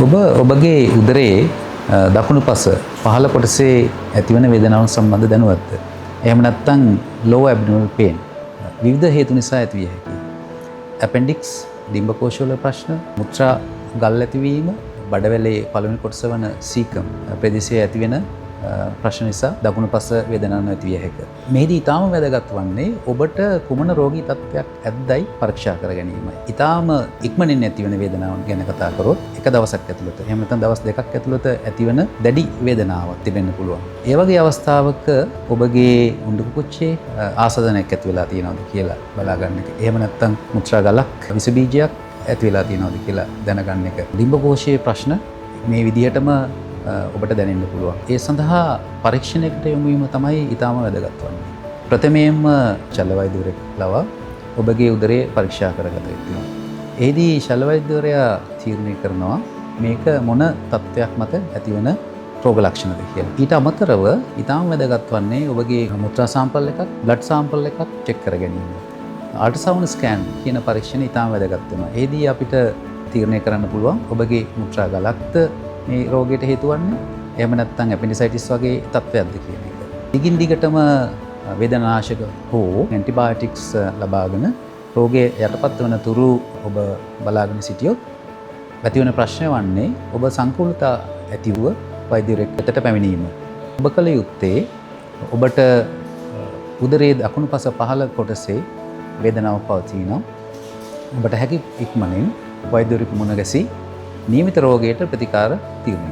ඔබ ඔබගේ උදරයේ දකුණු පස පහළ කොටසේ ඇතිවන වේදනාවන් සම්බන්ධ දැනුවත්ද? එහෙම නැත්නම් low abdominal pain විවිධ හේතු නිසා ඇති විය හැකියි. appendix, ඩිම්බකෝෂවල ප්‍රශ්න, මුත්‍රා ගල් ඇතිවීම, බඩවැලේ පළවෙනි කොටස වන සීකම් ප්‍රදේශයේ ඇතිවෙන ප්‍රශ්න නිසා දකුණු පස වේදනාවක් ඇති විය හැකිය. මෙහිදී ඊටාම වැදගත් වන්නේ ඔබට කුමන රෝගී තත්ත්වයක් ඇද්දයි පරීක්ෂා කර ගැනීමයි. ඊටාම ඉක්මනින් ඇතිවන වේදනාවන් ගැන කතා කරොත් එක දවසක් ඇතුළත එහෙම නැත්නම් දවස් දෙකක් ඇතුළත ඇතිවන දැඩි වේදනාවක් තිබෙන්න පුළුවන්. ඒ වගේ අවස්ථාවක ඔබගේ උණ්ඩුක කුච්චේ ආසාදනයක් ඇති වෙලා තියෙනවද කියලා බලා ගන්න එක. එහෙම නැත්නම් මුත්‍රා ගලක්, විස බීජයක් ඇති වෙලා තියෙනවද කියලා දැනගන්න එක. ඩිම්බකෝෂයේ ප්‍රශ්න මේ විදිහටම ඔබට දැනෙන්න පුළුවන්. ඒ සඳහා පරීක්ෂණයකට යොමු වීම තමයි ඊටාම වැදගත් වන්නේ. ප්‍රථමයෙන්ම ශල්‍ය වෛද්‍යවරයෙක් ලවා ඔබගේ උදරය පරීක්ෂා කරගත යුතුයි. එෙහිදී ශල්‍ය වෛද්‍යවරයා තීරණය කරනවා මේක මොන තත්ත්වයක් මත ඇතිවන රෝග ලක්ෂණද කියලා. ඊට අමතරව ඊටාම වැදගත් වන්නේ ඔබගේ මුත්‍රා සාම්පල් එකක්, බ්ලඩ් සාම්පල් එකක් චෙක් කර ගැනීම. අල්ට්‍රාසවුන්ඩ් ස්කෑන් කියන පරීක්ෂණ ඊටාම වැදගත් වෙනවා. එෙහිදී අපිට තීරණය කරන්න පුළුවන් ඔබගේ මුත්‍රා ගලක්ද මේ රෝගයට හේතු වන්නේ, එහෙම නැත්නම් ඇපෙන්ඩිසයිටිස් වගේ තත්ත්වයක්ද කියන එක. දිගින් දිගටම වේදනානාශක හෝ ඇන්ටිබයොටික්ස් ලබාගෙන රෝගය යටපත් වන තුරු ඔබ බලාගෙන සිටියොත් ඇතිවන ප්‍රශ්නය වන්නේ ඔබ සංකූලතා ඇතිව වෛද්‍යවරයෙක් වෙතට පැමිණීම. ඔබ කළ යුත්තේ ඔබට උදරයේ දකුණු පස පහළ කොටසේ වේදනාවක් පවතිනවා. ඔබට හැකි ඉක්මනින් වෛද්‍යවරයෙකු මුණ ගැසී නියමිත රෝගයට ප්‍රතිකාර තීරණය